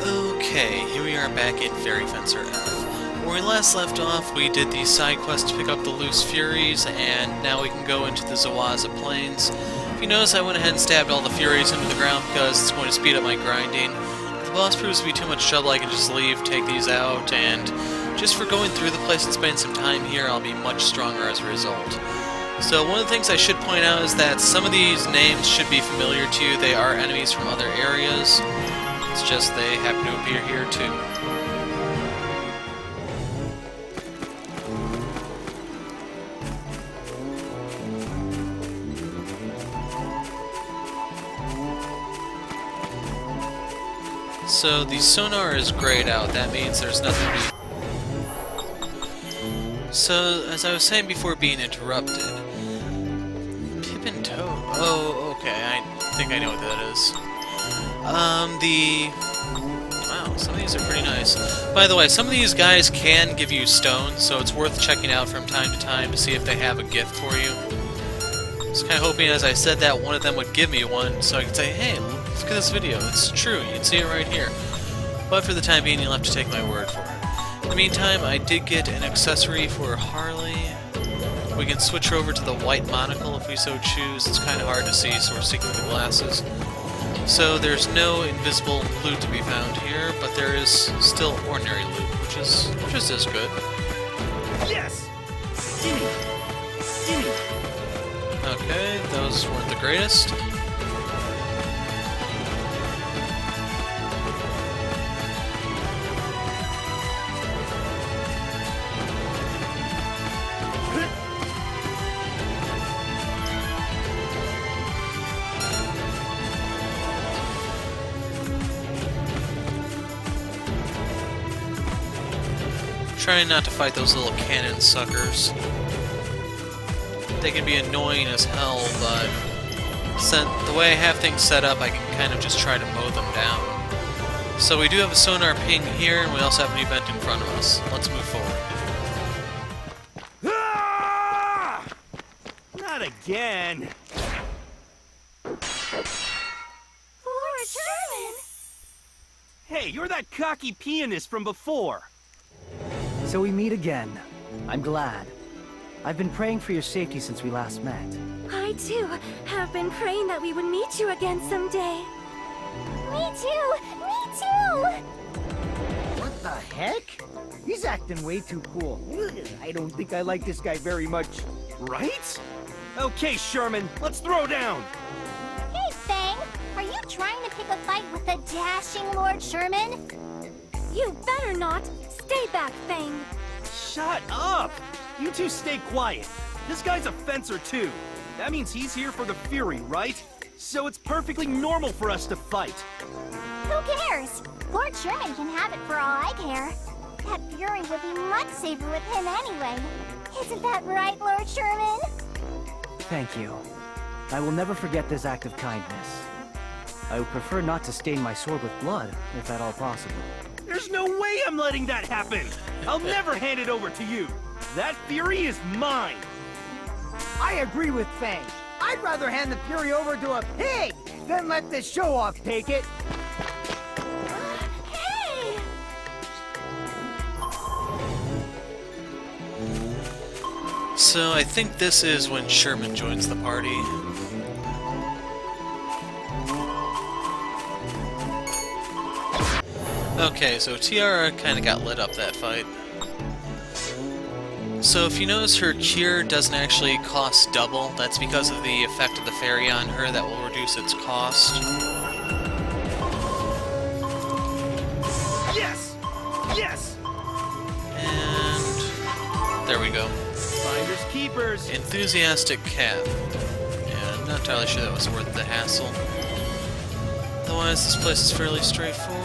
Okay, here we are back in Fairy Fencer F. When we last left off, we did the side quest to pick up the Loose Furies, and now we can go into the Zawaza Plains. If you notice, I went ahead and stabbed all the Furies into the ground because it's going to speed up my grinding. If the boss proves to be too much trouble, I can just leave, take these out, and just for going through the place and spending some time here, I'll be much stronger as a result. So one of the things I should point out is that some of these names should be familiar to you. They are enemies from other areas. It's just they happen to appear here too. So the sonar is grayed out. That means there's nothing to be. So, as I was saying before being interrupted, Pippin Toad. Oh, okay, I think I know what that is. Wow, some of these are pretty nice. By the way, some of these guys can give you stones, so it's worth checking out from time to time to see if they have a gift for you. I was kind of hoping as I said that one of them would give me one, so I could say, hey, look at this video, it's true, you can see it right here. But for the time being, you'll have to take my word for it. In the meantime, I did get an accessory for Harley. We can switch over to the white monocle if we so choose. It's kind of hard to see, so we're sticking with the glasses. So there's no invisible loot to be found here, but there is still ordinary loot, which is just as good. Yes! Gimme! Gimme! Okay, those weren't the greatest. Trying not to fight those little cannon suckers. They can be annoying as hell, but the way I have things set up, I can kind of just try to mow them down. So we do have a sonar ping here, and we also have an event in front of us. Let's move forward. Ah! Not again! Lord Sherman! Hey, you're that cocky pianist from before! So we meet again. I'm glad. I've been praying for your safety since we last met. I too have been praying that we would meet you again someday. Me too! Me too! What the heck? He's acting way too cool. I don't think I like this guy very much. Right? Okay, Sherman, let's throw down! Hey, Fang! Are you trying to pick a fight with the dashing Lord Sherman? You better not! Stay back, Fang! Shut up! You two stay quiet. This guy's a fencer too. That means he's here for the Fury, right? So it's perfectly normal for us to fight. Who cares? Lord Sherman can have it for all I care. That Fury would be much safer with him anyway. Isn't that right, Lord Sherman? Thank you. I will never forget this act of kindness. I would prefer not to stain my sword with blood, if at all possible. There's no way I'm letting that happen! I'll never hand it over to you! That Fury is mine! I agree with Fang. I'd rather hand the Fury over to a pig than let this show-off take it. Hey! So I think this is when Sherman joins the party. Okay, so Tiara kind of got lit up that fight. So if you notice, her cure doesn't actually cost double. That's because of the effect of the fairy on her that will reduce its cost. Yes! Yes! And there we go. Finders keepers. Enthusiastic cat. Yeah, I'm not entirely sure that was worth the hassle. Otherwise, this place is fairly straightforward.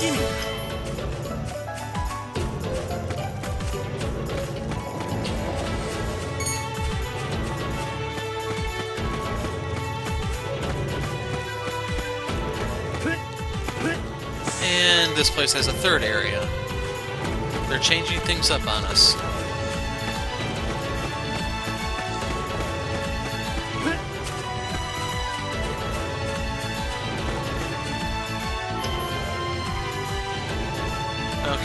Gimme! And this place has a third area. They're changing things up on us.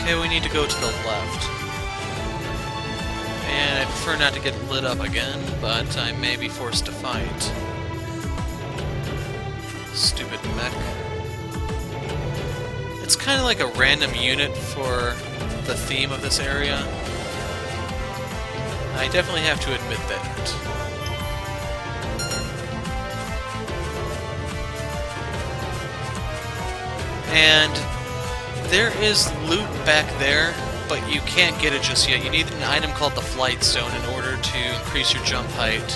Okay, we need to go to the left. And I prefer not to get lit up again, but I may be forced to fight. Stupid mech. It's kind of like a random unit for the theme of this area. I definitely have to admit that. And there is loot back there, but you can't get it just yet. You need an item called the Flight Stone in order to increase your jump height.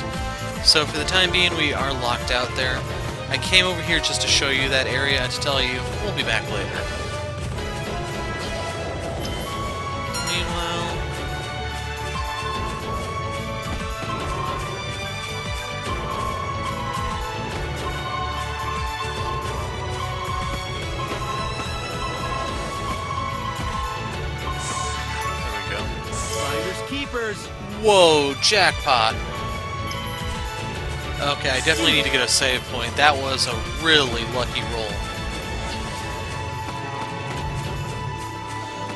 So for the time being, we are locked out there. I came over here just to show you that area and to tell you we'll be back later. Meanwhile... Finders keepers. Whoa, jackpot! Okay, I definitely need to get a save point. That was a really lucky roll.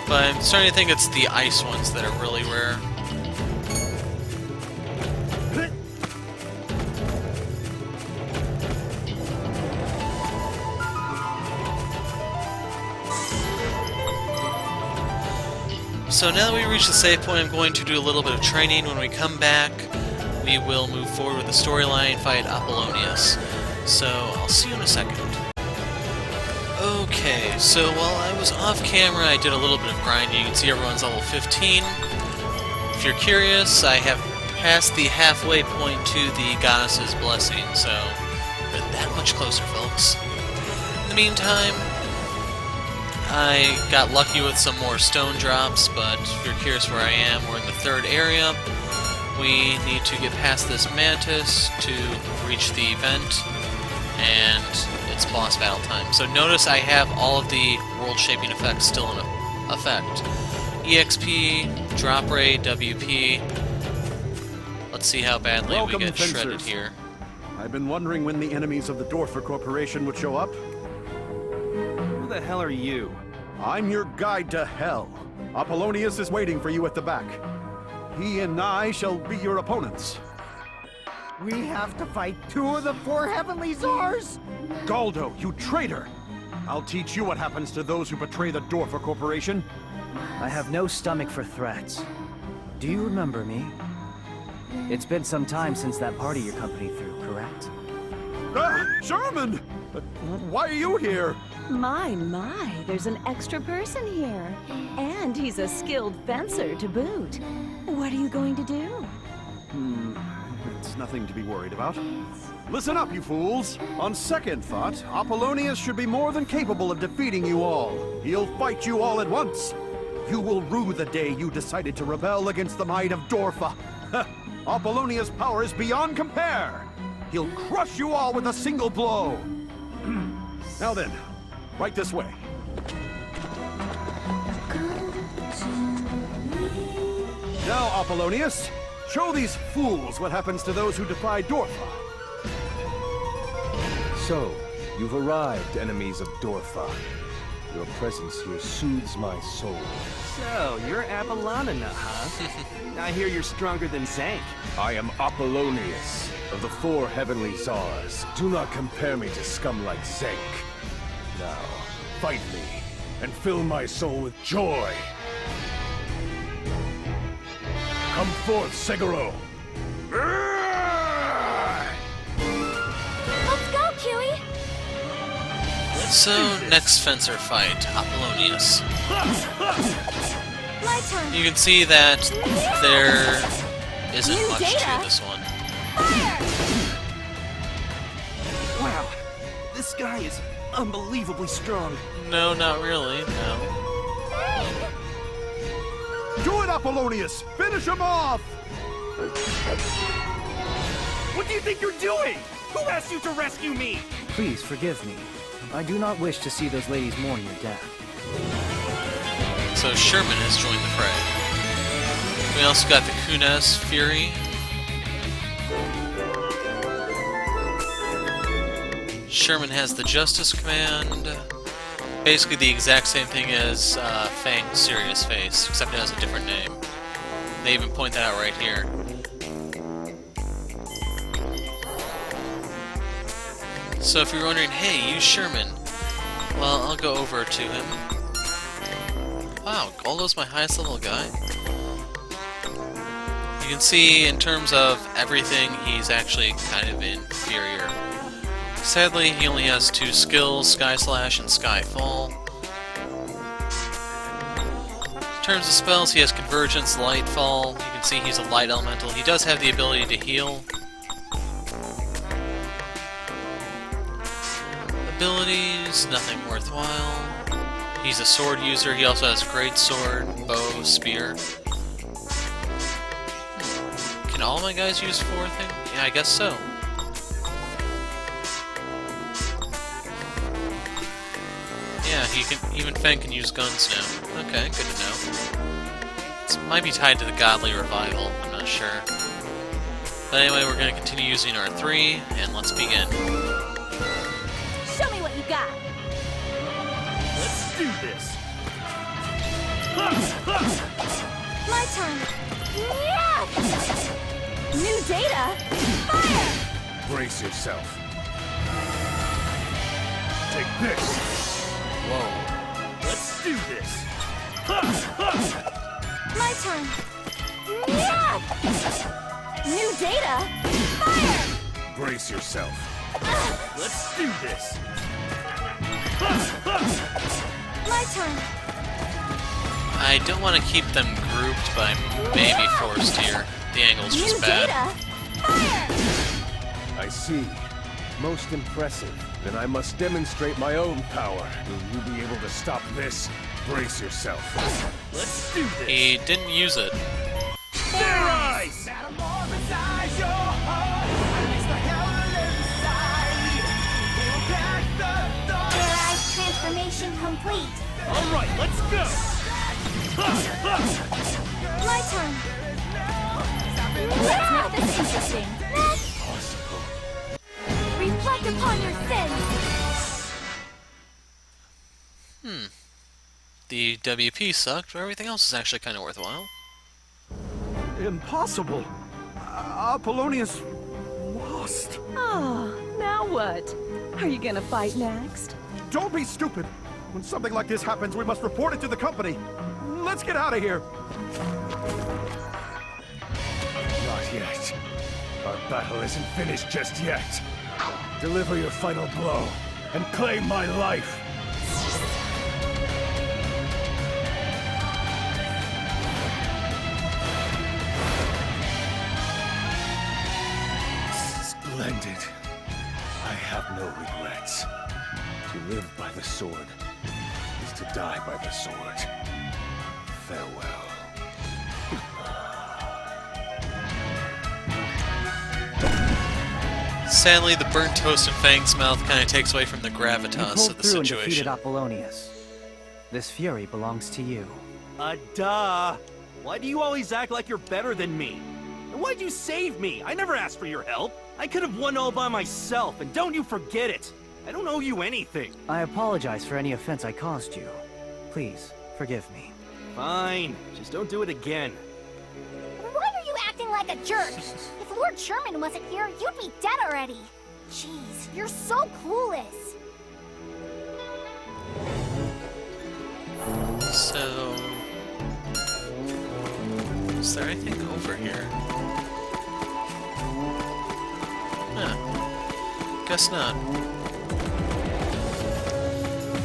But I'm starting to think it's the ice ones that are really rare. So now that we reach the save point, I'm going to do a little bit of training. When we come back, we will move forward with the storyline, fight Apollonius. So I'll see you in a second. Okay, so while I was off camera, I did a little bit of grinding. You can see everyone's level 15. If you're curious, I have passed the halfway point to the Goddess's Blessing, so we're that much closer, folks. In the meantime, I got lucky with some more stone drops, but if you're curious where I am, we're in the third area. We need to get past this mantis to reach the event, and it's boss battle time. So notice I have all of the world-shaping effects still in effect. EXP, drop rate, WP. Let's see how badly we get shredded here. I've been wondering when the enemies of the Dorfer Corporation would show up. Who the hell are you? I'm your guide to hell. Apollonius is waiting for you at the back. He and I shall be your opponents. We have to fight 2 of the 4 heavenly czars? Galdo, you traitor! I'll teach you what happens to those who betray the Dorfer Corporation. I have no stomach for threats. Do you remember me? It's been some time since that party your company threw, correct? Sherman! Why are you here? My, there's an extra person here. And he's a skilled fencer to boot. What are you going to do? It's nothing to be worried about. Listen up, you fools! On second thought, Apollonius should be more than capable of defeating you all. He'll fight you all at once. You will rue the day you decided to rebel against the might of Dorfa. Apollonius' power is beyond compare. He'll crush you all with a single blow. Now then, right this way. Now, Apollonius, show these fools what happens to those who defy Dorfa. So, you've arrived, enemies of Dorfa. Your presence here soothes my soul. So, you're Apollonina, huh? I hear you're stronger than Zank. I am Apollonius, of the 4 heavenly czars. Do not compare me to scum like Zank. Now, fight me, and fill my soul with joy. Come forth, Seguro! Let's go, Chewie! So, next fencer fight, Apollonius. My turn. You can see that there isn't much to this one. Wow, this guy is unbelievably strong. No, not really, no. Do it, Apollonius! Finish him off! What do you think you're doing? Who asked you to rescue me? Please forgive me. I do not wish to see those ladies mourn your death. So Sherman has joined the fray. We also got the Kunes Fury. Sherman has the Justice Command. Basically the exact same thing as Fang's serious face, except it has a different name. They even point that out right here. So if you're wondering, hey, use Sherman, well, I'll go over to him. Wow, Goldo's my highest level guy. You can see in terms of everything, he's actually kind of inferior. Sadly, he only has 2 skills, Sky Slash and Sky Fall. In terms of spells, he has Convergence, Light Fall. You can see he's a light elemental. He does have the ability to heal. Abilities, nothing worthwhile. He's a sword user. He also has great sword, bow, spear. Can all my guys use 4 things? Yeah, I guess so. Yeah, he can. Even Fang can use guns now. Okay, good to know. It might be tied to the Godly Revival. I'm not sure. But anyway, we're going to continue using our 3, and let's begin. Show me what you got. Let's do this. My turn. Yeah! New data. Fire! Brace yourself. Take this. Whoa. Let's do this. My turn. Yeah! New data. Fire! Brace yourself. Let's do this. My turn. I don't want to keep them grouped, but I may be forced here. The angle's just New bad. data. Fire! I see. Most impressive. Then I must demonstrate my own power. Will you be able to stop this? Brace yourself. Let's do this. He didn't use it. Their eyes! Their eyes transformation complete. All right, let's go. My turn. Let's make this interesting. Possible. Reflect upon your sins. The WP sucked, but everything else is actually kind of worthwhile. Impossible. Apollonius lost. Oh, now what? Are you gonna fight next? Don't be stupid. When something like this happens, we must report it to the company. Let's get out of here. Not yet. Our battle isn't finished just yet. Deliver your final blow and claim my life. Splendid. I have no regrets. To live by the sword is to die by the sword. Farewell. Sadly, the burnt toast in Fang's mouth kind of takes away from the You gravitas pulled of the through and defeated situation. Apollonius. This fury belongs to you. Duh. Why do you always act like you're better than me? And why'd you save me? I never asked for your help. I could have won all by myself, and don't you forget it. I don't owe you anything. I apologize for any offense I caused you. Please, forgive me. Fine. Just don't do it again. Why are you acting like a jerk? If Lord Sherman wasn't here, you'd be dead already. Jeez, you're so clueless. So... is there anything over here? Huh. Guess not.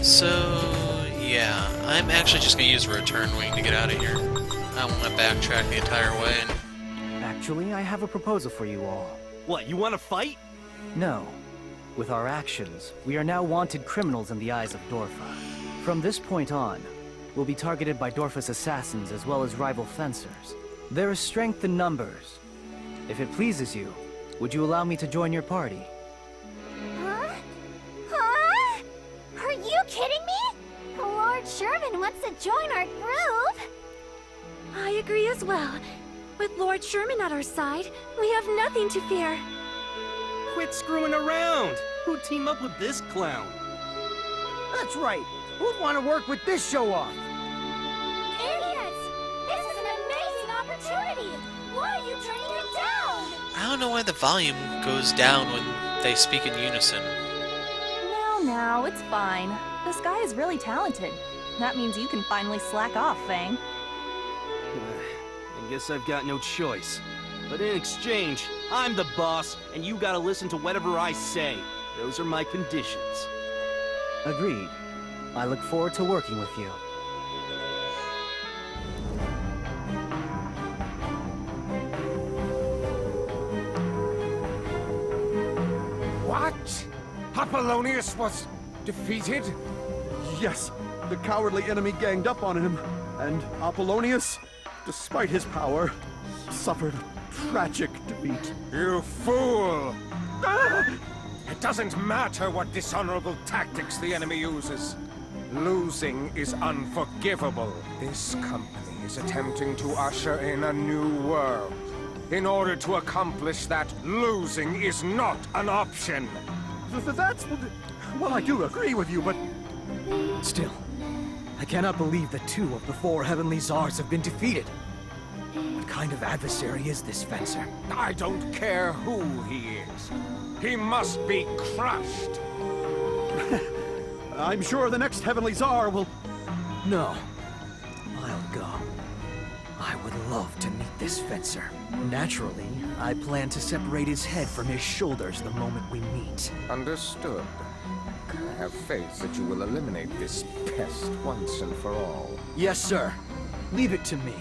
So... yeah, I'm actually just gonna use a return wing to get out of here. I don't want to backtrack the entire way. Actually, I have a proposal for you all. What, you want to fight? No. With our actions, we are now wanted criminals in the eyes of Dorfa. From this point on, we'll be targeted by Dorfa's assassins as well as rival fencers. There is strength in numbers. If it pleases you, would you allow me to join your party? Huh? Huh? Are you kidding me? Lord Sherman wants to join our group. I agree as well. With Lord Sherman at our side, we have nothing to fear. Quit screwing around. Who'd team up with this clown? That's right. Who'd want to work with this show-off? Idiots! This is an amazing opportunity! Why are you turning it down? I don't know why the volume goes down when they speak in unison. Now, it's fine. This guy is really talented. That means you can finally slack off, Fang. I guess I've got no choice. But in exchange, I'm the boss, and you gotta listen to whatever I say. Those are my conditions. Agreed. I look forward to working with you. What? Apollonius was defeated? Yes, the cowardly enemy ganged up on him, and Apollonius, despite his power, suffered a tragic defeat. You fool! It doesn't matter what dishonorable tactics the enemy uses. Losing is unforgivable. This company is attempting to usher in a new world. In order to accomplish that, losing is not an option. That's... Well, I do agree with you, but... Still, I cannot believe that 2 of the 4 heavenly Czars have been defeated. What kind of adversary is this fencer? I don't care who he is. He must be crushed. I'm sure the next heavenly Czar will... No. I'll go. I would love to meet this fencer. Naturally, I plan to separate his head from his shoulders the moment we meet. Understood. I have faith that you will eliminate this pest once and for all. Yes, sir. Leave it to me.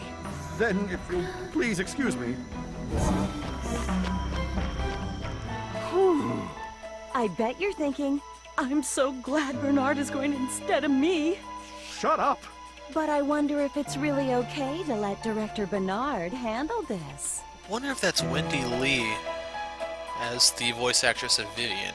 Then, if you'll please excuse me. I bet you're thinking, I'm so glad Bernard is going instead of me. Shut up! But I wonder if it's really okay to let Director Bernard handle this. Wonder if that's Wendy Lee as the voice actress of Vivian.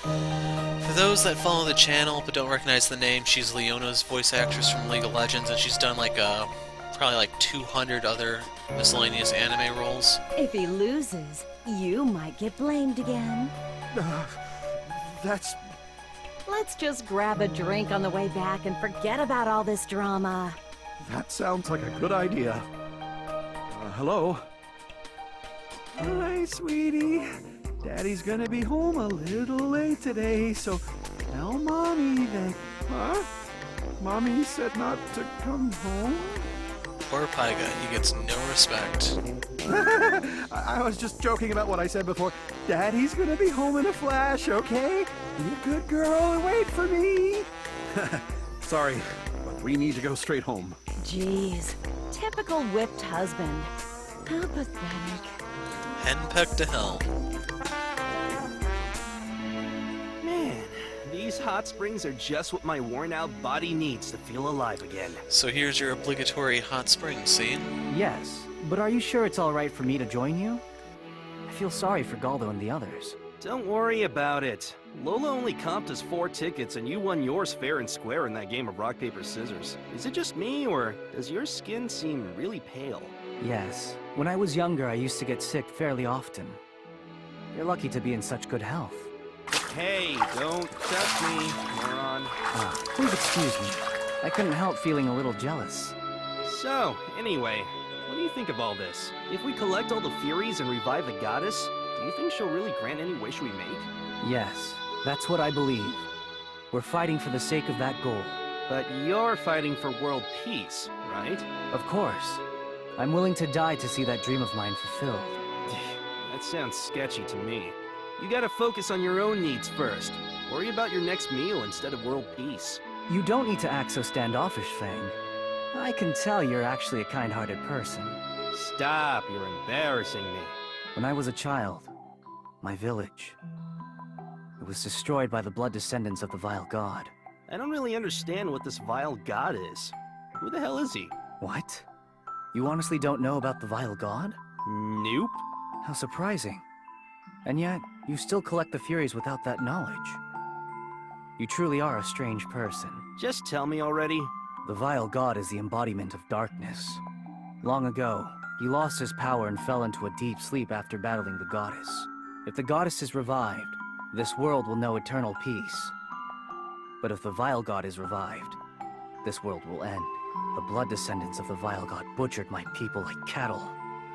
For those that follow the channel but don't recognize the name, she's Leona's voice actress from League of Legends, and she's done like probably like 200 other miscellaneous anime roles. If he loses, you might get blamed again. That's... Let's just grab a drink on the way back and forget about all this drama. That sounds like a good idea. Hello? Hi, sweetie. Daddy's gonna be home a little late today, so tell Mommy that... Huh? Mommy said not to come home? Poor Pyga, he gets no respect. I was just joking about what I said before. Daddy's gonna be home in a flash, okay? Be a good girl and wait for me. Sorry, but we need to go straight home. Jeez, typical whipped husband. How pathetic. Henpecked to hell. Man, these hot springs are just what my worn-out body needs to feel alive again. So here's your obligatory hot spring scene. Yes, but are you sure it's all right for me to join you? I feel sorry for Galdo and the others. Don't worry about it. Lola only comped us 4 tickets and you won yours fair and square in that game of rock, paper, scissors. Is it just me, or does your skin seem really pale? Yes. When I was younger, I used to get sick fairly often. You're lucky to be in such good health. Hey, don't touch me, moron. Please excuse me. I couldn't help feeling a little jealous. So, anyway, what do you think of all this? If we collect all the Furies and revive the goddess, do you think she'll really grant any wish we make? Yes, that's what I believe. We're fighting for the sake of that goal. But you're fighting for world peace, right? Of course. I'm willing to die to see that dream of mine fulfilled. That sounds sketchy to me. You gotta focus on your own needs first. Worry about your next meal instead of world peace. You don't need to act so standoffish, Fang. I can tell you're actually a kind-hearted person. Stop, you're embarrassing me. When I was a child, my village, it was destroyed by the blood descendants of the vile god. I don't really understand what this vile god is. Who the hell is he? What? You honestly don't know about the vile god? Nope. How surprising. And yet, you still collect the Furies without that knowledge. You truly are a strange person. Just tell me already. The vile god is the embodiment of darkness. Long ago, he lost his power and fell into a deep sleep after battling the goddess. If the goddess is revived, this world will know eternal peace. But if the vile god is revived, this world will end. The blood descendants of the Vile God butchered my people like cattle.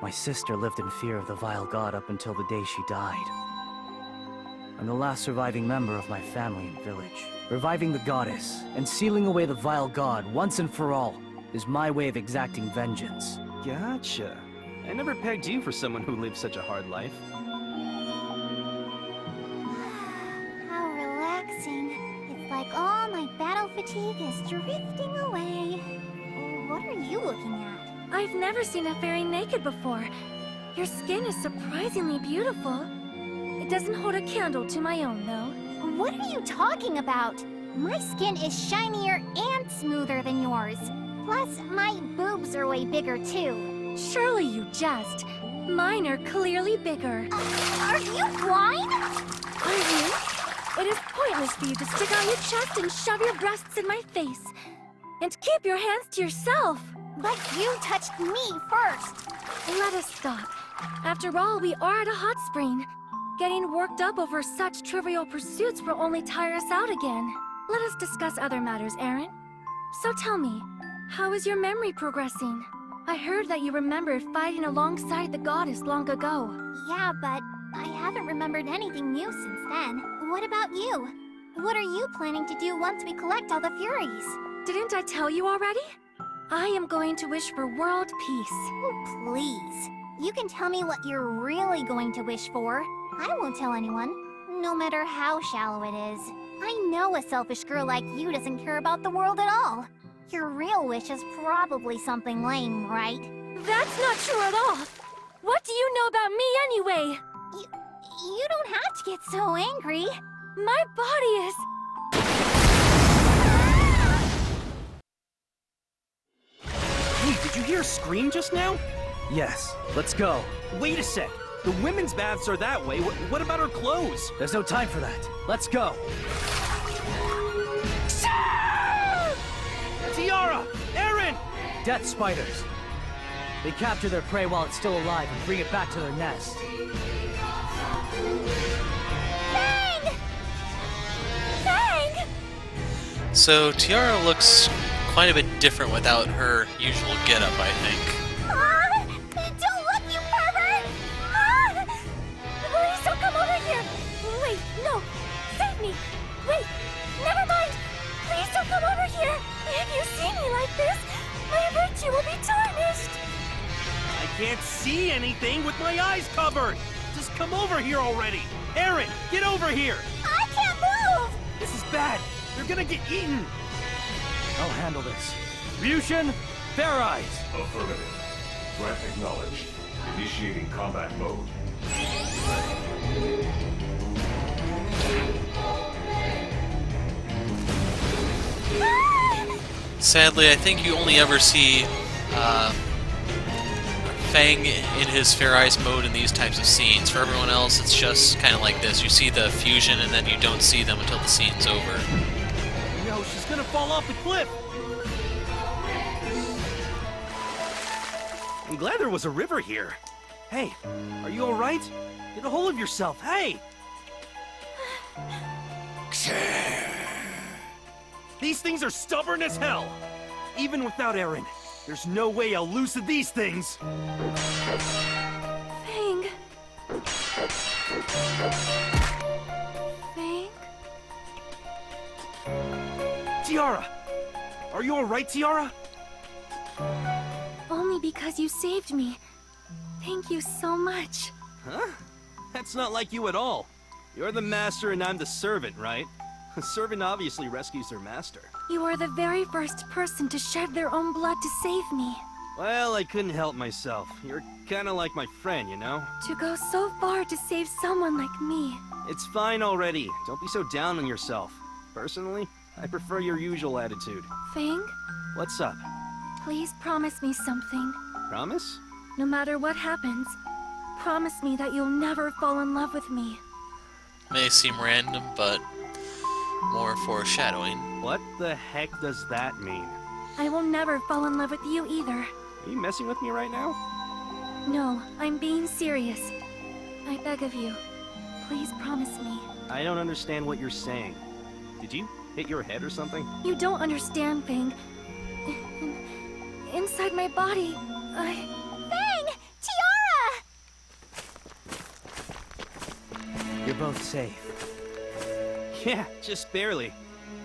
My sister lived in fear of the Vile God up until the day she died. I'm the last surviving member of my family and village. Reviving the goddess and sealing away the Vile God once and for all is my way of exacting vengeance. Gotcha. I never pegged you for someone who lived such a hard life. How relaxing. It's like all my battle fatigue is drifting away. What are you looking at? I've never seen a fairy naked before. Your skin is surprisingly beautiful. It doesn't hold a candle to my own, though. What are you talking about? My skin is shinier and smoother than yours. Plus, my boobs are way bigger, too. Surely you jest. Mine are clearly bigger. Are you blind? Are you? It is pointless for you to stick out your chest and shove your breasts in my face. And keep your hands to yourself. But you touched me first. Let us stop. After all, we are at a hot spring. Getting worked up over such trivial pursuits will only tire us out again. Let us discuss other matters, Aaron. So tell me, how is your memory progressing? I heard that you remembered fighting alongside the goddess long ago. Yeah, but I haven't remembered anything new since then. What about you? What are you planning to do once we collect all the Furies? Didn't I tell you already? I am going to wish for world peace. Oh, please. You can tell me what you're really going to wish for. I won't tell anyone, no matter how shallow it is. I know a selfish girl like you doesn't care about the world at all. Your real wish is probably something lame, right? That's not true at all. What do you know about me anyway? You don't have to get so angry. My body is... Hey, did you hear a scream just now? Yes, let's go. Wait a sec. The women's baths are that way. What about her clothes? There's no time for that. Let's go. Tiara! Aaron! Death spiders. They capture their prey while it's still alive and bring it back to their nest. Bang! Bang! So Tiara looks quite a bit different without her usual getup, I think. Don't look, you pervert! Please don't come over here! Wait, no! Save me! Wait, never mind! Please don't come over here! If you see me like this, my virtue will be tarnished! I can't see anything with my eyes covered! Just come over here already! Aaron, get over here! I can't move! This is bad! They're gonna get eaten! I'll handle this. Ryushin, Fair Eyes. Affirmative. Threat acknowledged. Initiating combat mode. Sadly, I think you only ever see Fang in his Fair Eyes mode in these types of scenes. For everyone else, it's just kind of like this. You see the fusion, and then you don't see them until the scene's over. No, she's gonna fall off the cliff! I'm glad there was a river here. Hey, are you alright? Get a hold of yourself, hey! These things are stubborn as hell! Even without Aaron, there's no way I'll lose to these things! Fang. Fang? Tiara! Are you alright, Tiara? Only because you saved me. Thank you so much. Huh? That's not like you at all. You're the master and I'm the servant, right? A servant obviously rescues their master. You are the very first person to shed their own blood to save me. Well, I couldn't help myself. You're kinda like my friend, you know? To go so far to save someone like me. It's fine already. Don't be so down on yourself. Personally, I prefer your usual attitude. Fang, What's up? please promise me something. Promise? No matter what happens, promise me that you'll never fall in love with me. May seem random, but more foreshadowing. What the heck does that mean? I will never fall in love with you either. Are you messing with me right now? No, I'm being serious. I beg of you, please promise me. I don't understand what you're saying. Did you hit your head or something? You don't understand, Fang. inside my body, Fang! Tiara! You're both safe. Yeah, just barely.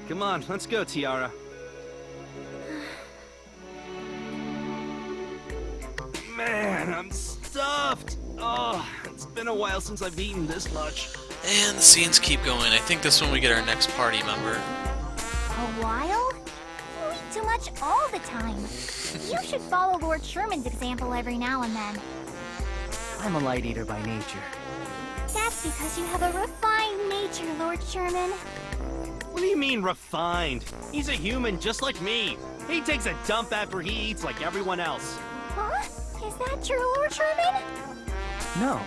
Come on, let's go, Tiara. Man, I'm stuffed. Oh, it's been a while since I've eaten this much. And the scenes keep going. I think this is when we get our next party member. A while? You eat too much all the time. You should follow Lord Sherman's example every now and then. I'm a light eater by nature. That's because you have a refined nature, Lord Sherman. What do you mean, refined? He's a human just like me. He takes a dump after he eats like everyone else. Huh? Is that true, Lord Sherman? No,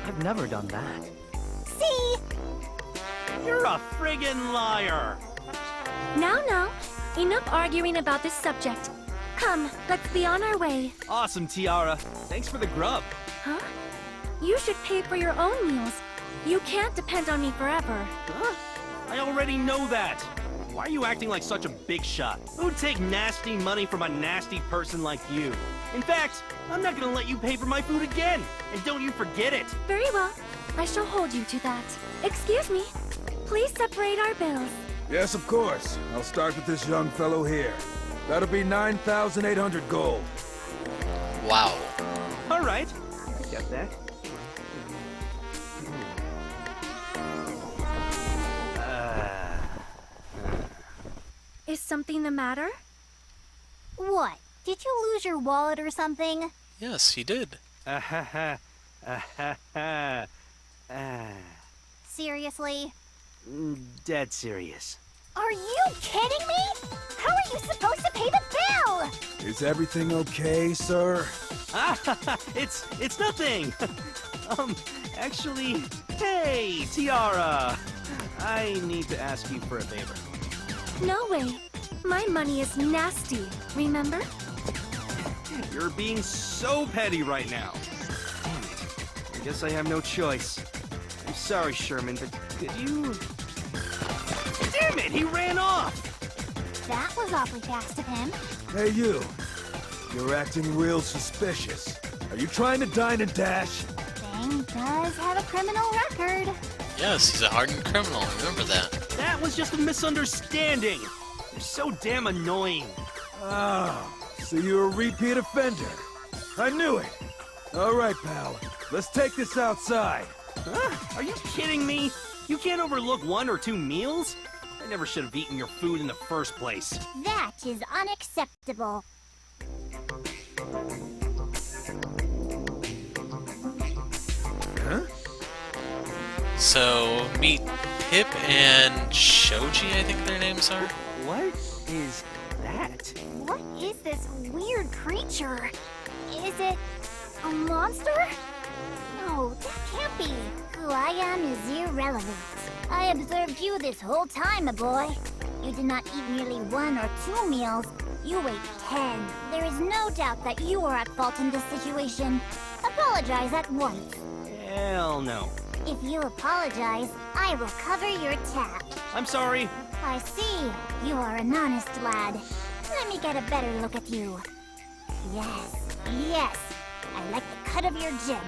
I've never done that. See? You're a friggin' liar. Now, enough arguing about this subject. Come, let's be on our way. Awesome, Tiara. Thanks for the grub. Huh? You should pay for your own meals. You can't depend on me forever. Huh? I already know that. Why are you acting like such a big shot? Who'd take nasty money from a nasty person like you? In fact, I'm not gonna let you pay for my food again. And don't you forget it. Very well. I shall hold you to that. Excuse me. Please separate our bills. Yes, of course. I'll start with this young fellow here. That'll be 9,800 gold. Wow. All right. I got that. Is something the matter? What? Did you lose your wallet or something? Yes, he did. Seriously? Dead serious. Are you kidding me? How are you supposed to pay the bill? Is everything okay, sir? It's nothing. Actually, hey, Tiara. I need to ask you for a favor. No way. My money is nasty, remember? You're being so petty right now. Damn it. I guess I have no choice. I'm sorry, Sherman, but could you... Damn it, he ran off! That was awfully fast of him. Hey, you. You're acting real suspicious. Are you trying to dine and dash? Fang does have a criminal record. Yes, he's a hardened criminal. Remember that. That was just a misunderstanding. You're so damn annoying. Oh, so you're a repeat offender. I knew it. All right, pal. Let's take this outside. Huh? Are you kidding me? You can't overlook 1 or 2 meals? I never should have eaten your food in the first place. That is unacceptable. Huh? So, meet Pip and Shoji, I think their names are. What is that? What is this weird creature? Is it a monster? No, that can't be. Who I am is irrelevant. I observed you this whole time, my boy. You did not eat nearly 1 or 2 meals. You ate 10. There is no doubt that you are at fault in this situation. Apologize at once. Hell no. If you apologize, I will cover your tab. I'm sorry. I see. You are an honest lad. Let me get a better look at you. Yes. I like the cut of your jib.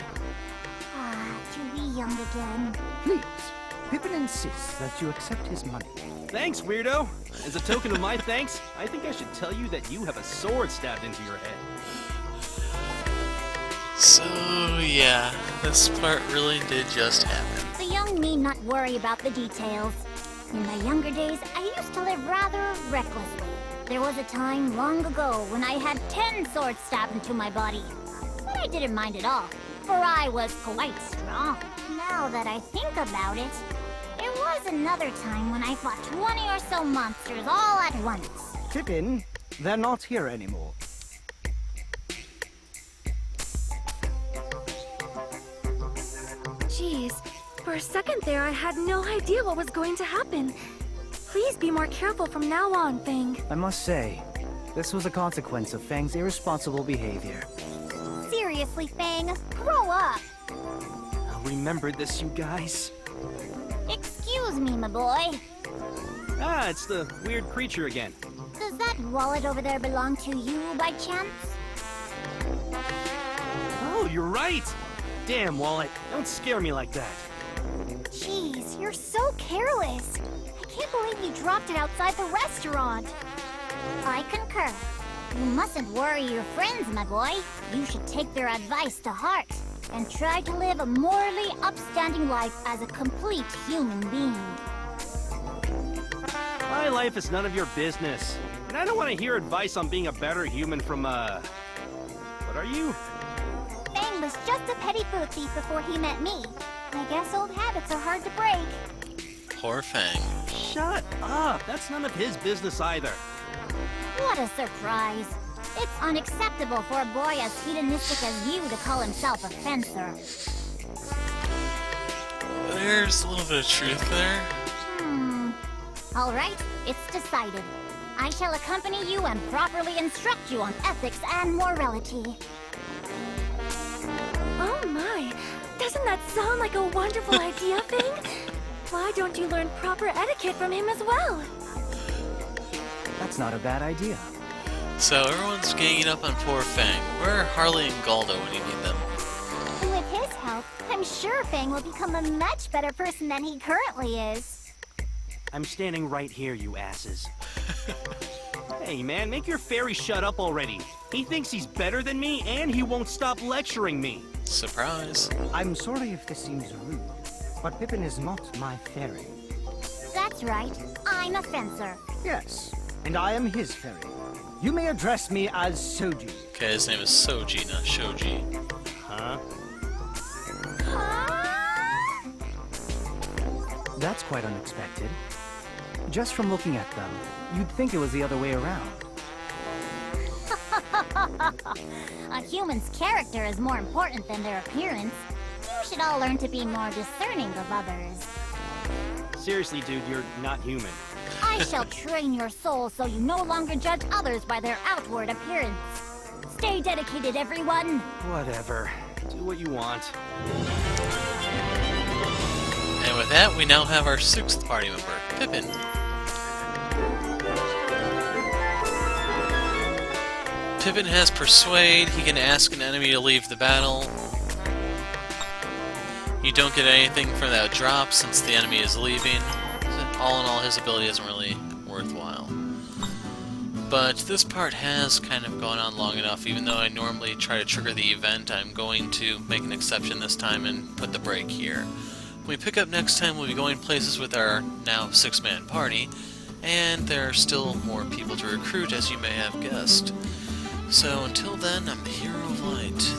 Ah, to be young again. Please, Pippin insists that you accept his money. Thanks, weirdo. As a token of my thanks, I think I should tell you that you have a sword stabbed into your head. So, yeah, this part really did just happen. The young need not worry about the details. In my younger days, I used to live rather recklessly. There was a time long ago when I had 10 swords stabbed into my body. But I didn't mind at all, for I was quite strong. Now that I think about it, there was another time when I fought 20 or so monsters all at once. Pippin, they're not here anymore. Jeez, for a second there I had no idea what was going to happen. Please be more careful from now on, Fang. I must say, this was a consequence of Fang's irresponsible behavior. Seriously, Fang, grow up. I'll remember this, you guys. Excuse me, my boy. Ah, it's the weird creature again. The Does that wallet over there belong to you by chance? Oh, you're right! Damn, Wallet, don't scare me like that. Jeez, you're so careless. I can't believe you dropped it outside the restaurant. I concur. You mustn't worry your friends, my boy. You should take their advice to heart and try to live a morally upstanding life as a complete human being. My life is none of your business. And I don't want to hear advice on being a better human from, what are you? Fang was just a petty food thief before he met me. I guess old habits are hard to break. Poor Fang. Shut up! That's none of his business either. What a surprise. It's unacceptable for a boy as hedonistic as you to call himself a fencer. There's a little bit of truth there. All right, it's decided. I shall accompany you and properly instruct you on ethics and morality. Oh my! Doesn't that sound like a wonderful idea, Fang? Why don't you learn proper etiquette from him as well? That's not a bad idea. So everyone's ganging up on poor Fang. Where are Harley and Galdo when you need them? With his help, I'm sure Fang will become a much better person than he currently is. I'm standing right here, you asses. Hey, man, make your fairy shut up already. He thinks he's better than me, and he won't stop lecturing me. Surprise. I'm sorry if this seems rude, but Pippin is not my fairy. That's right. I'm a fencer. Yes, and I am his fairy. You may address me as Soji. Okay, his name is Soji, not Shoji. Huh? That's quite unexpected. Just from looking at them, you'd think it was the other way around. A human's character is more important than their appearance. You should all learn to be more discerning of others. Seriously, dude, you're not human. I shall train your soul so you no longer judge others by their outward appearance. Stay dedicated, everyone! Whatever. Do what you want. And with that, we now have our 6th party member, Pippin. Pippin has Persuade. He can ask an enemy to leave the battle. You don't get anything for that drop since the enemy is leaving. All in all, his ability isn't really worthwhile. But this part has kind of gone on long enough. Even though I normally try to trigger the event, I'm going to make an exception this time and put the break here. When we pick up next time, we'll be going places with our now 6-man party, and there are still more people to recruit, as you may have guessed. So until then, I'm the Hero of Light.